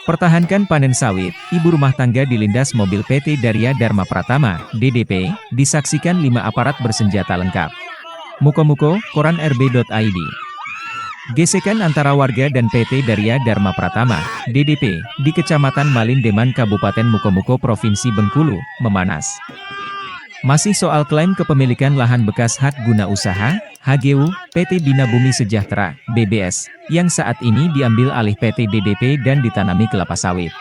Pertahankan panen sawit, ibu rumah tangga dilindas mobil PT Darya Dharma Pratama, DDP, disaksikan 5 aparat bersenjata lengkap. Mukomuko, koran rb.id. Gesekan antara warga dan PT Darya Dharma Pratama, DDP, di Kecamatan Malindeman Kabupaten Mukomuko Provinsi Bengkulu, memanas. Masih soal klaim kepemilikan lahan bekas hak guna usaha, HGU, PT Bina Bumi Sejahtera, BBS, yang saat ini diambil alih PT DDP dan ditanami kelapa sawit.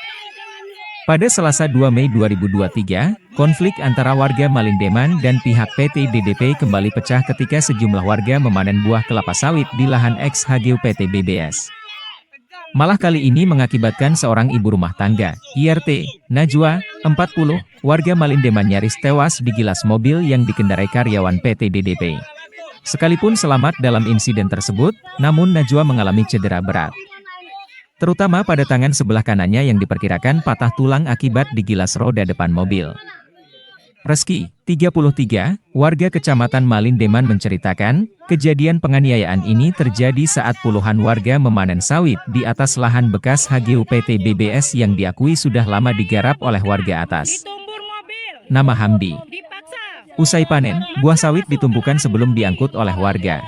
Pada Selasa 2 Mei 2023, konflik antara warga Malindeman dan pihak PT DDP kembali pecah ketika sejumlah warga memanen buah kelapa sawit di lahan ex-HGU PT BBS. Malah kali ini mengakibatkan seorang ibu rumah tangga, IRT, Najwa, 40, warga Malindeman nyaris tewas digilas mobil yang dikendarai karyawan PT DDP. Sekalipun selamat dalam insiden tersebut, namun Najwa mengalami cedera berat. Terutama pada tangan sebelah kanannya yang diperkirakan patah tulang akibat digilas roda depan mobil. Reski, 33, warga Kecamatan Malindeman menceritakan, kejadian penganiayaan ini terjadi saat puluhan warga memanen sawit di atas lahan bekas HGU PT BBS yang diakui sudah lama digarap oleh warga atas nama Hamdi. Usai panen, buah sawit ditumpukan sebelum diangkut oleh warga.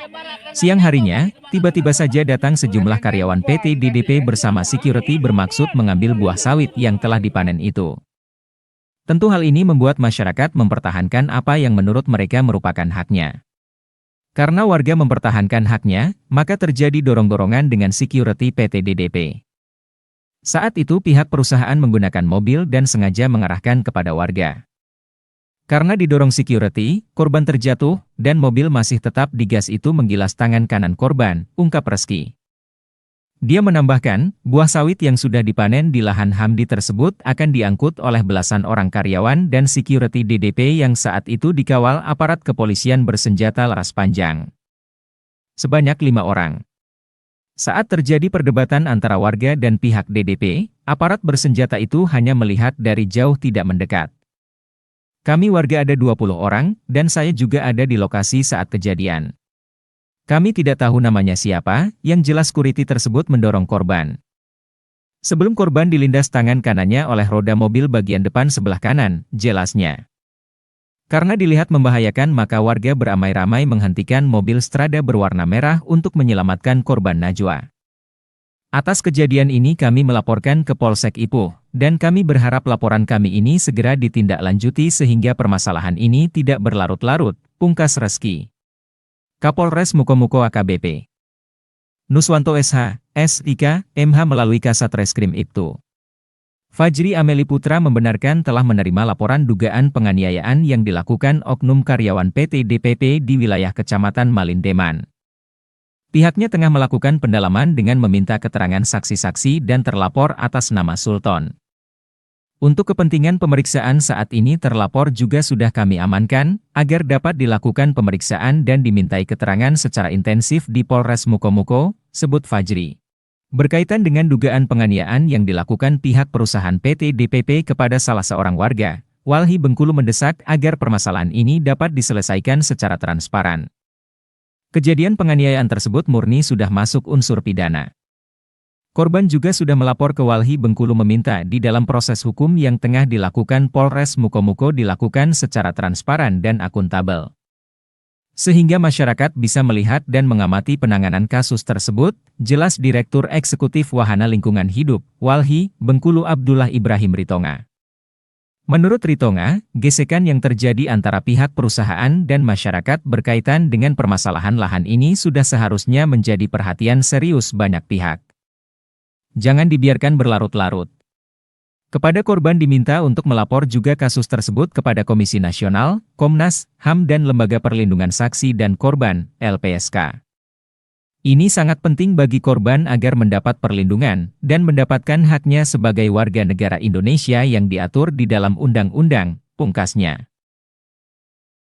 Siang harinya, tiba-tiba saja datang sejumlah karyawan PT DDP bersama security bermaksud mengambil buah sawit yang telah dipanen itu. Tentu hal ini membuat masyarakat mempertahankan apa yang menurut mereka merupakan haknya. Karena warga mempertahankan haknya, maka terjadi dorong-dorongan dengan security PT DDP. Saat itu pihak perusahaan menggunakan mobil dan sengaja mengarahkan kepada warga. Karena didorong security, korban terjatuh, dan mobil masih tetap digas itu menggilas tangan kanan korban, ungkap Reski. Dia menambahkan, buah sawit yang sudah dipanen di lahan Hamdi tersebut akan diangkut oleh belasan orang karyawan dan security DDP yang saat itu dikawal aparat kepolisian bersenjata laras panjang. Sebanyak 5 orang. Saat terjadi perdebatan antara warga dan pihak DDP, aparat bersenjata itu hanya melihat dari jauh tidak mendekat. Kami warga ada 20 orang, dan saya juga ada di lokasi saat kejadian. Kami tidak tahu namanya siapa, yang jelas security tersebut mendorong korban. Sebelum korban dilindas tangan kanannya oleh roda mobil bagian depan sebelah kanan, jelasnya. Karena dilihat membahayakan maka warga beramai-ramai menghentikan mobil Strada berwarna merah untuk menyelamatkan korban Najwa. Atas kejadian ini kami melaporkan ke Polsek Ipuh, dan kami berharap laporan kami ini segera ditindaklanjuti sehingga permasalahan ini tidak berlarut-larut, pungkas Reski. Kapolres Mukomuko AKBP Nuswanto SH, SIK, MH melalui Kasat Reskrim Ibtu Fajri Ameli Putra membenarkan telah menerima laporan dugaan penganiayaan yang dilakukan oknum karyawan PT DPP di wilayah Kecamatan Malindeman. Pihaknya tengah melakukan pendalaman dengan meminta keterangan saksi-saksi dan terlapor atas nama Sultan. Untuk kepentingan pemeriksaan saat ini terlapor juga sudah kami amankan, agar dapat dilakukan pemeriksaan dan dimintai keterangan secara intensif di Polres Mukomuko, sebut Fajri. Berkaitan dengan dugaan penganiayaan yang dilakukan pihak perusahaan PT DPP kepada salah seorang warga, Walhi Bengkulu mendesak agar permasalahan ini dapat diselesaikan secara transparan. Kejadian penganiayaan tersebut murni sudah masuk unsur pidana. Korban juga sudah melapor ke Walhi Bengkulu meminta di dalam proses hukum yang tengah dilakukan Polres Mukomuko dilakukan secara transparan dan akuntabel. Sehingga masyarakat bisa melihat dan mengamati penanganan kasus tersebut, jelas Direktur Eksekutif Wahana Lingkungan Hidup, Walhi Bengkulu Abdullah Ibrahim Ritonga. Menurut Ritonga, gesekan yang terjadi antara pihak perusahaan dan masyarakat berkaitan dengan permasalahan lahan ini sudah seharusnya menjadi perhatian serius banyak pihak. Jangan dibiarkan berlarut-larut. Kepada korban diminta untuk melapor juga kasus tersebut kepada Komisi Nasional, Komnas, HAM dan Lembaga Perlindungan Saksi dan Korban, LPSK. Ini sangat penting bagi korban agar mendapat perlindungan dan mendapatkan haknya sebagai warga negara Indonesia yang diatur di dalam undang-undang, pungkasnya.